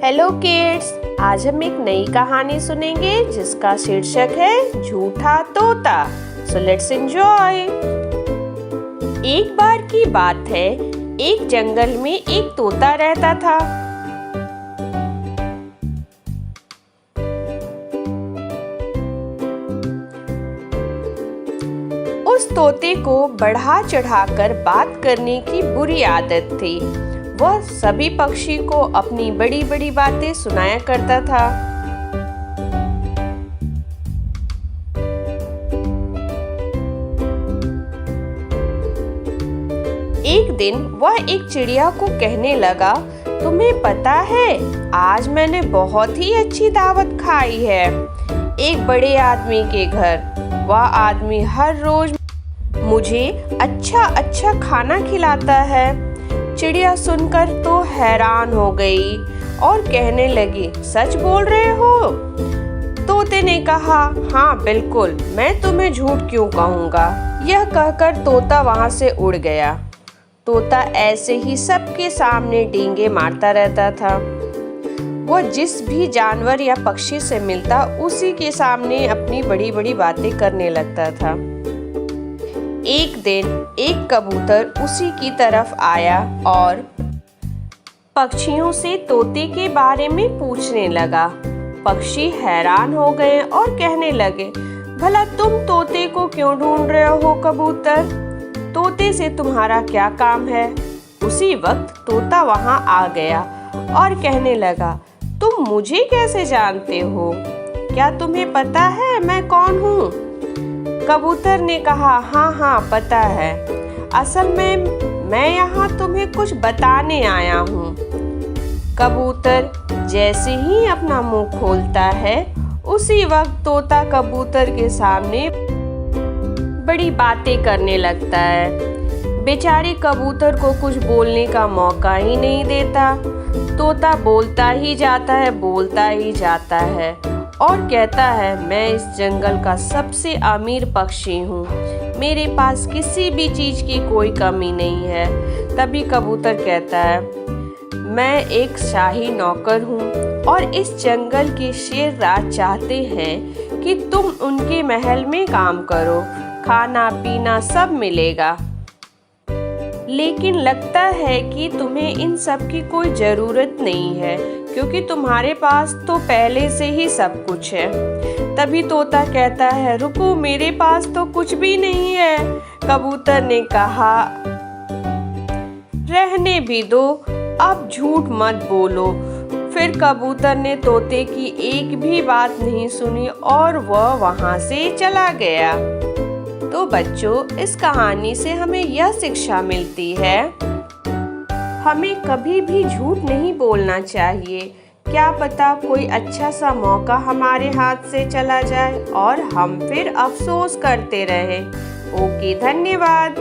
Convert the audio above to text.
Hello kids, आज हम एक नई कहानी सुनेंगे जिसका शीर्षक है झूठा तोता। So let's enjoy. एक बार की बात है, एक जंगल में एक तोता रहता था। उस तोते को बढ़ा चढ़ाकर बात करने की बुरी आदत थी। वह सभी पक्षी को अपनी बड़ी बड़ी बातें सुनाया करता था। एक दिन वह एक चिड़िया को कहने लगा, तुम्हें पता है, आज मैंने बहुत ही अच्छी दावत खाई है एक बड़े आदमी के घर। वह आदमी हर रोज मुझे अच्छा अच्छा खाना खिलाता है। चिड़िया सुनकर तो हैरान हो गई और कहने लगी, सच बोल रहे हो? तोते ने कहा, हाँ बिल्कुल, मैं तुम्हें झूठ क्यों कहूँगा। यह कहकर तोता वहाँ से उड़ गया। तोता ऐसे ही सबके सामने डींगे मारता रहता था। वह जिस भी जानवर या पक्षी से मिलता उसी के सामने अपनी बड़ी बड़ी बातें करने लगता था। एक दिन एक कबूतर उसी की तरफ आया और पक्षियों से तोते के बारे में पूछने लगा। पक्षी हैरान हो गए और कहने लगे, भला तुम तोते को क्यों ढूंढ रहे हो कबूतर? तोते से तुम्हारा क्या काम है? उसी वक्त तोता वहां आ गया और कहने लगा, तुम मुझे कैसे जानते हो? क्या तुम्हें पता है मैं कौन हूँ? कबूतर ने कहा, हाँ पता है। असल में मैं यहाँ तुम्हें कुछ बताने आया हूँ। कबूतर जैसे ही अपना मुंह खोलता है उसी वक्त तोता कबूतर के सामने बड़ी बातें करने लगता है। बेचारे कबूतर को कुछ बोलने का मौका ही नहीं देता। तोता बोलता ही जाता है और कहता है, मैं इस जंगल का सबसे अमीर पक्षी हूँ, मेरे पास किसी भी चीज की कोई कमी नहीं है। तभी कबूतर कहता है, मैं एक शाही नौकर हूँ और इस जंगल के शेर राज चाहते हैं कि तुम उनके महल में काम करो, खाना पीना सब मिलेगा। लेकिन लगता है कि तुम्हें इन सब की कोई जरूरत नहीं है, क्योंकि तुम्हारे पास तो पहले से ही सब कुछ है। तभी तोता कहता है, रुको, मेरे पास तो कुछ भी नहीं है। कबूतर ने कहा, रहने भी दो, अब झूठ मत बोलो। फिर कबूतर ने तोते की एक भी बात नहीं सुनी और वह वहां से चला गया। तो बच्चों, इस कहानी से हमें यह शिक्षा मिलती है, हमें कभी भी झूठ नहीं बोलना चाहिए। क्या पता कोई अच्छा सा मौका हमारे हाथ से चला जाए और हम फिर अफसोस करते रहें। ओके, धन्यवाद।